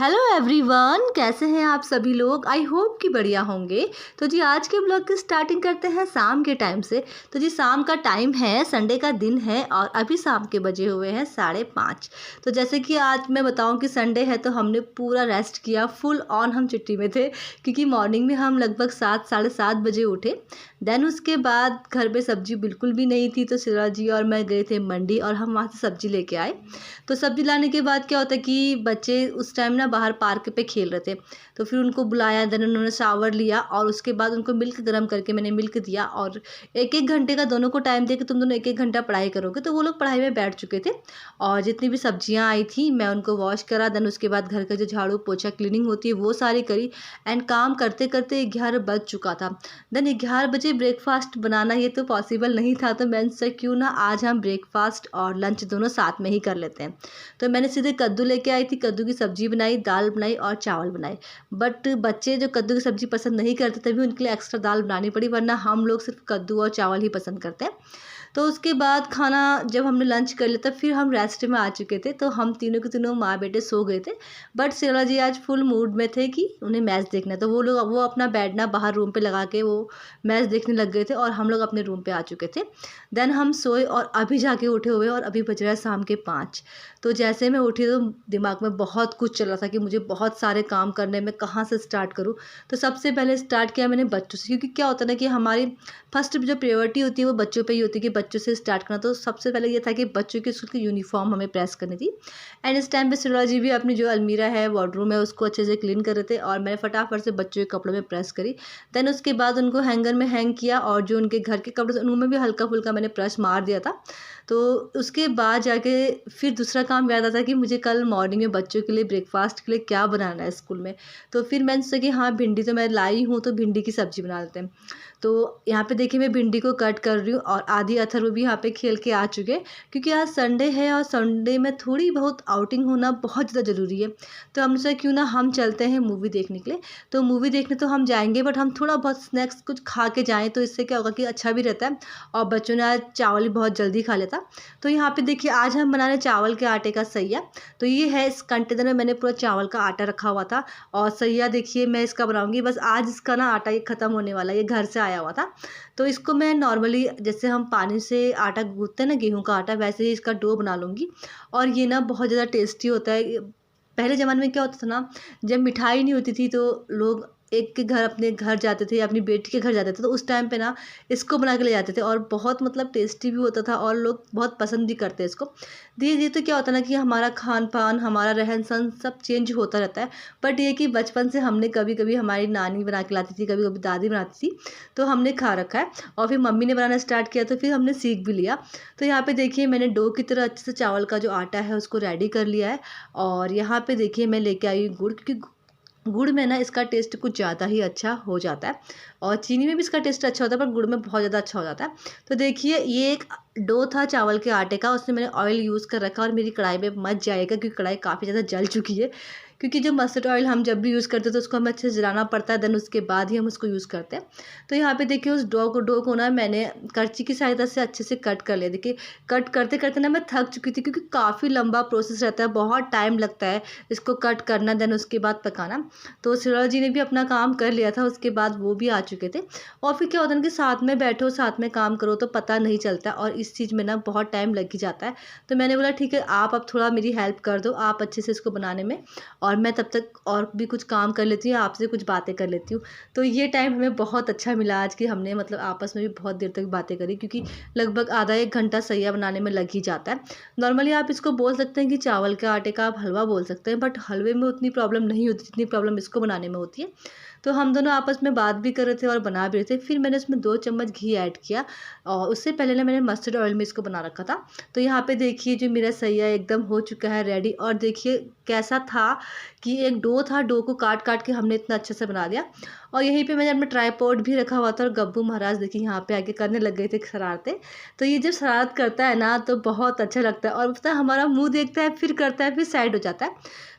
Hello everyone, कैसे हैं आप सभी लोग। आई होप कि बढ़िया होंगे। तो जी आज के ब्लॉग की स्टार्टिंग करते हैं शाम के टाइम से। तो जी शाम का टाइम है, संडे का दिन है और अभी शाम के बजे हुए हैं 5:30। तो जैसे कि आज मैं बताऊं कि संडे है तो हमने पूरा रेस्ट किया, फुल ऑन हम छुट्टी में थे क्योंकि मॉर्निंग में हम लगभग 7 साढ़े 7 बजे उठे। देन उसके बाद घर पे सब्जी बिल्कुल भी नहीं थी तो सिरा जी और मैं गए थे मंडी और हम वहाँ से सब्जी लेके आए। तो सब्जी लाने के बाद क्या होता है कि बच्चे उस टाइम ना बाहर पार्क पे खेल रहे थे, तो फिर उनको बुलाया, देन उन्होंने शावर लिया और उसके बाद उनको मिल्क गर्म करके मैंने मिल्क दिया और 1-1 घंटे का दोनों को टाइम दिया कि तुम दोनों 1-1 घंटा पढ़ाई करोगे। तो वो लोग पढ़ाई में बैठ चुके थे और जितनी भी सब्जियां आई थी मैं उनको वॉश करा। देन उसके बाद घर का जो झाड़ू पोछा क्लीनिंग होती है वो सारी करी एंड काम करते करते 11 बज चुका था। देन 11 बजे ब्रेकफास्ट बनाना ये तो पॉसिबल नहीं था, तो मैंने सोचा क्यों ना आज हम ब्रेकफास्ट और लंच दोनों साथ में ही कर लेते हैं। तो मैंने सीधे कद्दू लेके आई थी, कद्दू की सब्जी बनाई, दाल बनाई और चावल बनाए। बट बच्चे जो कद्दू की सब्जी पसंद नहीं करते तभी उनके लिए एक्स्ट्रा दाल बनानी पड़ी, वरना हम लोग सिर्फ कद्दू और चावल ही पसंद करते हैं। तो उसके बाद खाना जब हमने लंच कर लिया तब फिर हम रेस्ट में आ चुके थे, तो हम तीनों के तीनों माँ बेटे सो गए थे। बट सिरा जी आज फुल मूड में थे कि उन्हें मैच देखना है, तो वो अपना बेड ना बाहर रूम पे लगा के वो मैच देखने लग गए थे और हम लोग अपने रूम पे आ चुके थे। देन हम सोए और अभी जाके उठे हुए और अभी बज रहा है शाम के 5। तो जैसे मैं उठी तो दिमाग में बहुत कुछ चल रहा था कि मुझे बहुत सारे काम करने में, कहाँ से स्टार्ट करूँ। तो सबसे पहले स्टार्ट किया मैंने बच्चों से, क्योंकि क्या होता है ना कि हमारी फर्स्ट जो प्रायोरिटी होती है वो बच्चों पे ही होती है कि बच्चों से स्टार्ट करना। तो सबसे पहले ये था कि बच्चों के स्कूल की यूनिफॉर्म हमें प्रेस करनी थी एंड इस टाइम पे सिरोला जी भी अपनी जो अलमीरा है, वार्डरूम है, उसको अच्छे से क्लीन कर रहे थे और मैंने फटाफट से बच्चों के कपड़ों में प्रेस करी। देन उसके बाद उनको हैंगर में हैंग किया और जो उनके घर के कपड़े थे उनमें भी हल्का फुल्का मैंने प्रेस मार दिया था। तो उसके बाद जाके फिर दूसरा काम याद आता कि मुझे कल मॉर्निंग में बच्चों के लिए ब्रेकफास्ट के लिए क्या बनाना है स्कूल में। तो फिर मैंने सोचा कि हाँ भिंडी तो मैं लाई हूँ तो भिंडी की सब्ज़ी बना लेते हैं। तो यहाँ पे देखिए मैं भिंडी को कट कर रही हूँ और आधी अथर्व भी यहाँ पे खेल के आ चुके हैं, क्योंकि आज संडे है और संडे में थोड़ी बहुत आउटिंग होना बहुत ज़्यादा ज़रूरी है। तो हमने सोचा क्यों ना हम चलते हैं मूवी देखने के लिए। तो मूवी देखने तो हम जाएंगे बट हम थोड़ा बहुत स्नैक्स कुछ खा के जाएँ, तो इससे क्या होगा कि अच्छा भी रहता है और बच्चों ने आज चावल भी बहुत जल्दी खा लेता। तो यहाँ पे देखिए आज हम बना रहे चावल के आटे का सैया। तो ये है, इस कंटेनर में मैंने पूरा चावल का आटा रखा हुआ था और सैया देखिए मैं इसका बनाऊंगी। बस आज इसका ना आटा ये ख़त्म होने वाला है, ये घर से आया हुआ था। तो इसको मैं नॉर्मली जैसे हम पानी से आटा गूँथते हैं ना, गेहूं का आटा, वैसे ही इसका डो बना लूँगी। और ये ना बहुत ज़्यादा टेस्टी होता है। पहले ज़माने में क्या होता था ना, जब मिठाई नहीं होती थी तो लोग एक के घर, अपने घर जाते थे या अपनी बेटी के घर जाते थे, तो उस टाइम पे ना इसको बना के ले जाते थे और बहुत मतलब टेस्टी भी होता था और लोग बहुत पसंद भी करते हैं इसको। धीरे धीरे तो क्या होता है ना कि हमारा खान पान, हमारा रहन सहन सब चेंज होता रहता है। बट ये कि बचपन से हमने कभी कभी हमारी नानी बना के लाती थी, कभी कभी दादी बनाती थी, तो हमने खा रखा है और फिर मम्मी ने बनाना स्टार्ट किया तो फिर हमने सीख भी लिया। तो यहाँ पे देखिए मैंने डो की तरह अच्छे से चावल का जो आटा है उसको रेडी कर लिया है। और यहाँ पे देखिए मैं लेके आई हूँ गुड़, क्योंकि गुड़ में ना इसका टेस्ट कुछ ज़्यादा ही अच्छा हो जाता है और चीनी में भी इसका टेस्ट अच्छा होता है पर गुड़ में बहुत ज़्यादा अच्छा हो जाता है। तो देखिए ये एक डो था चावल के आटे का, उसमें मैंने ऑयल यूज़ कर रखा और मेरी कढ़ाई में मच जाएगा क्योंकि कढ़ाई काफ़ी ज़्यादा जल चुकी है। क्योंकि जो मस्टर्ड ऑयल हम जब भी यूज़ करते हैं तो उसको हमें अच्छे से जलाना पड़ता है, देन उसके बाद ही हम उसको यूज़ करते हैं। तो यहाँ पे देखिए उस डो को ना मैंने करछी की सहायता से अच्छे से कट कर लिया। देखिए कट करते करते ना मैं थक चुकी थी, क्योंकि काफ़ी लंबा प्रोसेस रहता है, बहुत टाइम लगता है इसको कट करना, देन उसके बाद पकाना। तो सिरोला जी ने भी अपना काम कर लिया था, उसके बाद वो भी आ चुके थे। और फिर क्या होता है ना कि साथ में बैठो साथ में काम करो तो पता नहीं चलता और इस चीज़ में ना बहुत टाइम लग ही जाता है। तो मैंने बोला ठीक है आप अब थोड़ा मेरी हेल्प कर दो, आप अच्छे से इसको बनाने में, और मैं तब तक और भी कुछ काम कर लेती हूँ, आपसे कुछ बातें कर लेती हूँ। तो ये टाइम हमें बहुत अच्छा मिला आज कि हमने मतलब आपस में भी बहुत देर तक बातें करी, क्योंकि लगभग आधा 1 घंटा सैया बनाने में लग ही जाता है। नॉर्मली आप इसको बोल सकते हैं कि चावल के आटे का आप हलवा बोल सकते हैं, बट हलवे में उतनी प्रॉब्लम नहीं होती जितनी प्रॉब्लम इसको बनाने में होती है। तो हम दोनों आपस में बात भी कर रहे थे और बना भी रहे थे। फिर मैंने उसमें 2 चम्मच घी ऐड किया और उससे पहले ना मैंने मस्टर्ड ऑयल में इसको बना रखा था। तो यहाँ पे देखिए जो मेरा सैया एकदम हो चुका है रेडी, और देखिए कैसा था कि एक डो था, डो को काट काट के हमने इतना अच्छे से बना दिया। और यहीं पे मैंने अपना ट्राइपॉड भी रखा हुआ था और गब्बू महाराज देखिए यहाँ पे आके करने लग गए थे शरारतें। तो ये जब शरारत करता है ना तो बहुत अच्छा लगता है और पता है हमारा मुँह देखता है, फिर करता है, फिर साइड हो जाता है।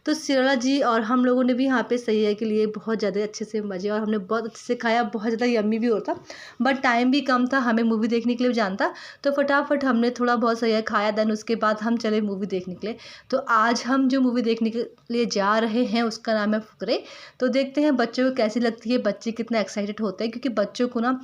तो श्रेया जी और हम लोगों ने भी यहाँ पे सैया के लिए बहुत ज़्यादा अच्छे से मज़े और हमने बहुत अच्छे से खाया, बहुत ज़्यादा यम्मी भी होता। बट टाइम भी कम था, हमें मूवी देखने के लिए जाना था, तो फटाफट हमने थोड़ा बहुत सैया खाया, देन उसके बाद हम चले मूवी देखने के लिए। तो आज हम जो मूवी देखने के लिए जा रहे हैं उसका नाम है फुकरे। तो देखते हैं बच्चों को कैसी लगती है, बच्चे कितना एक्साइटेड होते हैं, क्योंकि बच्चों को ना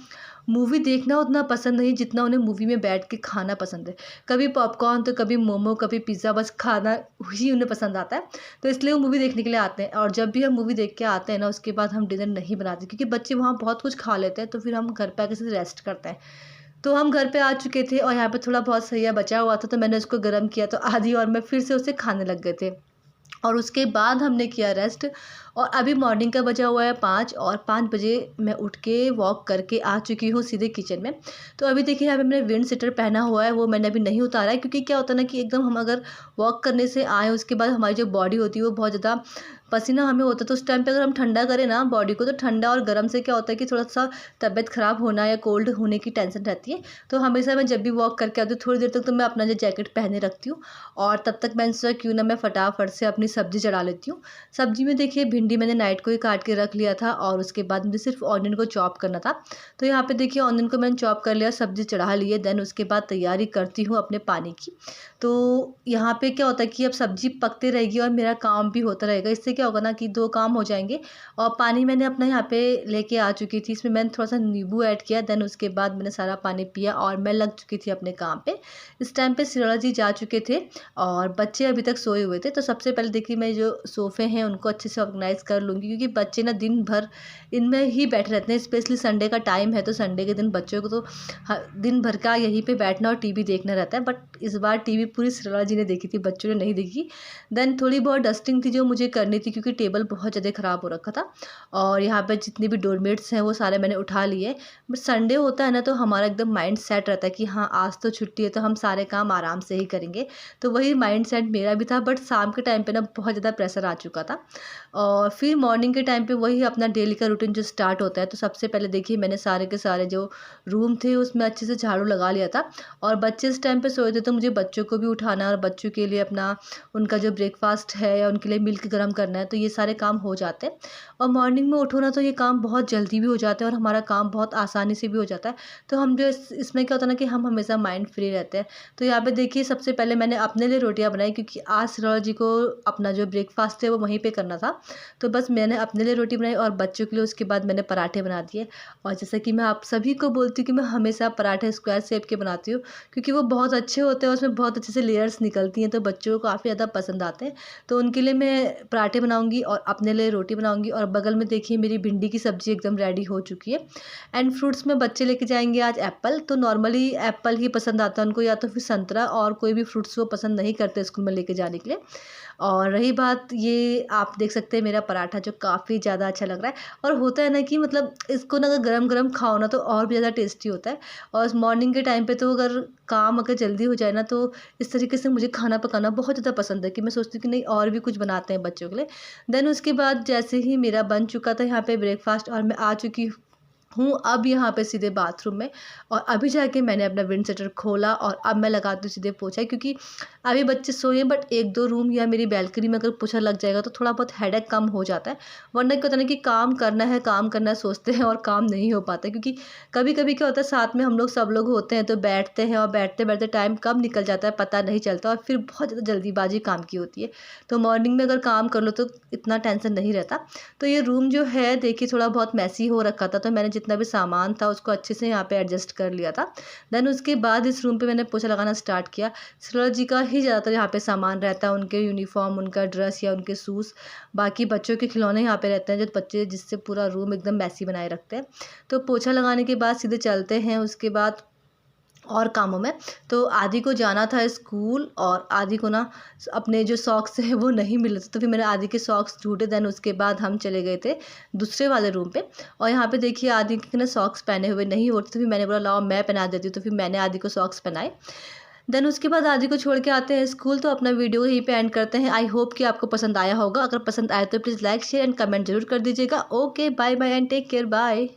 मूवी देखना उतना पसंद नहीं जितना उन्हें मूवी में बैठ के खाना पसंद है। कभी पॉपकॉर्न तो कभी मोमो कभी पिज़्ज़ा, बस खाना ही उन्हें पसंद आता है। तो इसलिए वो मूवी देखने के लिए आते हैं, और जब भी हम मूवी देख के आते हैं ना उसके बाद हम डिनर नहीं बनाते, क्योंकि बच्चे वहाँ बहुत कुछ खा लेते हैं, तो फिर हम घर पे आके सिर्फ रेस्ट करते हैं। तो हम घर पे आ चुके थे और यहाँ पे थोड़ा बहुत सैया बचा हुआ था, तो मैंने उसको गर्म किया तो आधी, और मैं फिर से उसे खाने लग गए थे। और उसके बाद हमने किया रेस्ट। और अभी मॉर्निंग का बजा हुआ है 5, और 5 बजे मैं उठ के वॉक करके आ चुकी हूँ सीधे किचन में। तो अभी देखिए यहाँ पे मैंने विंड शीटर पहना हुआ है, वो मैंने अभी नहीं उतारा है, क्योंकि क्या होता है ना कि एकदम हम अगर वॉक करने से आए उसके बाद हमारी जो बॉडी होती है वो बहुत ज़्यादा पसीना हमें होता है, तो उस टाइम पे अगर हम ठंडा करें ना बॉडी को, तो ठंडा और गर्म से क्या होता है कि थोड़ा सा तबीयत ख़राब होना या कोल्ड होने की टेंशन रहती है। तो हमेशा मैं जब भी वॉक करके आती हूँ थोड़ी देर तक, तो मैं अपना जो जैकेट पहने रखती हूँ, और तब तक मैंने सोचा क्यों ना मैं फटाफट से अपनी सब्ज़ी चढ़ा लेती हूँ। सब्ज़ी में देखिए भिंडी मैंने नाइट को ही काट के रख लिया था, और उसके बाद मुझे सिर्फ ऑनियन को चॉप करना था। तो यहाँ पे देखिए ऑनियन को मैंने चॉप कर लिया, सब्ज़ी चढ़ा ली है, देन उसके बाद तैयारी करती हूँ अपने पानी की। तो यहाँ पे क्या होता है कि अब सब्ज़ी पकते रहेगी और मेरा काम भी होता रहेगा, इससे क्या होगा ना कि 2 काम हो जाएंगे। और पानी मैंने अपना यहाँ पे लेके आ चुकी थी, इसमें मैंने थोड़ा सा नींबू ऐड किया, देन उसके बाद मैंने सारा पानी पिया और मैं लग चुकी थी अपने काम पे। इस टाइम पे श्रेया जी जा चुके थे और बच्चे अभी तक सोए हुए थे। तो सबसे पहले देखिए मैं जो सोफ़े हैं उनको अच्छे से ऑर्गेनाइज़ कर लूँगी, क्योंकि बच्चे ना दिन भर इनमें ही बैठे रहते हैं, स्पेशली संडे का टाइम है, तो संडे के दिन बच्चों को तो दिन भर का यहीं पे बैठना और टीवी देखना रहता है। बट इस बार टीवी पूरी श्रेया जी ने देखी थी, बच्चों ने नहीं देखी। देन थोड़ी बहुत डस्टिंग थी जो मुझे करनी थी, क्योंकि टेबल बहुत ज़्यादा ख़राब हो रखा था, और यहाँ पर जितने भी डोरमेट्स हैं वो सारे मैंने उठा लिए। बट संडे होता है ना तो हमारा एकदम माइंड सेट रहता है कि हाँ आज तो छुट्टी है, तो हम सारे काम आराम से ही करेंगे। तो वही माइंड सेट मेरा भी था, बट शाम के टाइम पे ना बहुत ज़्यादा प्रेशर आ चुका था। और फिर मॉर्निंग के टाइम पे वही अपना डेली का रूटीन जो स्टार्ट होता है, तो सबसे पहले देखिए मैंने सारे के सारे जो रूम थे उसमें अच्छे से झाड़ू लगा लिया था। और बच्चे इस टाइम पे सोए थे, तो मुझे बच्चों को भी उठाना है और बच्चों के लिए अपना उनका जो ब्रेकफास्ट है या उनके लिए मिल्क गर्म करना है, तो ये सारे काम हो जाते हैं। और मॉर्निंग में उठो ना तो ये काम बहुत जल्दी भी हो जाता है और हमारा काम बहुत आसानी से भी हो जाता है। तो हम जो इसमें क्या होता है ना कि हम हमेशा माइंड फ्री रहते हैं। तो यहाँ पे देखिए सबसे पहले मैंने अपने लिए रोटियां बनाई, क्योंकि आज श्रेया जी को अपना जो ब्रेकफास्ट है वो वहीं पे करना था। तो बस मैंने अपने लिए रोटी बनाई और बच्चों के लिए उसके बाद मैंने पराठे बना दिए। और जैसा कि मैं आप सभी को बोलती हूँ कि मैं हमेशा पराठे स्क्वायर शेप के बनाती हूँ, क्योंकि वो बहुत अच्छे होते हैं, उसमें बहुत अच्छे से लेयर्स निकलती हैं, तो बच्चों को काफ़ी ज़्यादा पसंद आते हैं। तो उनके लिए मैं पराठे बनाऊँगी और अपने लिए रोटी बनाऊँगी। और बगल में देखिए मेरी भिंडी की सब्ज़ी एकदम रेडी हो चुकी है। एंड फ्रूट्स में बच्चे लेके जाएंगे आज एप्पल, तो नॉर्मली एप्पल ही पसंद आता है उनको, या तो फिर संतरा, और कोई भी फ्रूट्स वो पसंद नहीं करते स्कूल में लेके जाने के लिए। और रही बात, ये आप देख सकते हैं मेरा पराठा जो काफ़ी ज़्यादा अच्छा लग रहा है। और होता है ना कि मतलब इसको ना अगर गरम गरम खाओ ना तो और भी ज़्यादा टेस्टी होता है। और मॉर्निंग के टाइम पे तो अगर काम अगर जल्दी हो जाए ना, तो इस तरीके से मुझे खाना पकाना बहुत ज़्यादा पसंद है, कि मैं सोचती हूँ कि नहीं और भी कुछ बनाते हैं बच्चों के लिए। देन उसके बाद जैसे ही मेरा बन चुका था यहाँ पे ब्रेकफास्ट, और मैं आ चुकी हूँ अब यहाँ पे सीधे बाथरूम में। और अभी जाके मैंने अपना विंड शटर खोला और अब मैं लगाती हूँ सीधे पोछा, क्योंकि अभी बच्चे सोए हैं, बट 1-2 रूम या मेरी बैल्कनी में अगर पोछा लग जाएगा तो थोड़ा बहुत हेडेक कम हो जाता है। वरना क्या होता है ना कि काम करना है सोचते हैं और काम नहीं हो पाता है, क्योंकि कभी कभी क्या होता है साथ में हम लोग सब लोग होते हैं तो बैठते हैं, और बैठते बैठते टाइम कब निकल जाता है पता नहीं चलता, और फिर बहुत ज़्यादा जल्दीबाजी काम की होती है। तो मॉर्निंग में अगर काम कर लो तो इतना टेंशन नहीं रहता। तो ये रूम जो है देखिए थोड़ा बहुत मैसी हो रखा था, तो मैंने जितना भी सामान था उसको अच्छे से यहाँ पे एडजस्ट कर लिया था। देन उसके बाद इस रूम पे मैंने पोछा लगाना स्टार्ट किया। श्रेया जी का ही ज़्यादातर यहाँ पे सामान रहता है, उनके यूनिफॉर्म, उनका ड्रेस या उनके शूज़, बाकी बच्चों के खिलौने यहाँ पे रहते हैं जो बच्चे जिससे पूरा रूम एकदम मैसी बनाए रखते हैं। तो पोछा लगाने के बाद सीधे चलते हैं उसके बाद और कामों में। तो आदि को जाना था स्कूल, और आदि को ना अपने जो सॉक्स हैं वो नहीं मिले थे, तो फिर मैंने आदि के सॉक्स ढूंढे। देन उसके बाद हम चले गए थे दूसरे वाले रूम पे। और यहाँ पे देखिए आदि के ना सॉक्स पहने हुए नहीं होते, तो फिर मैंने बोला लाओ मैं पहना देती हूँ, तो फिर मैंने आदि को सॉक्स पहनाए। देन उसके बाद आदि को छोड़ के आते हैं स्कूल। तो अपना वीडियो यहीं पे एंड करते हैं। आई होप कि आपको पसंद आया होगा। अगर पसंद आए तो please like share and comment जरूर कर दीजिएगा। Okay bye bye and take care, bye.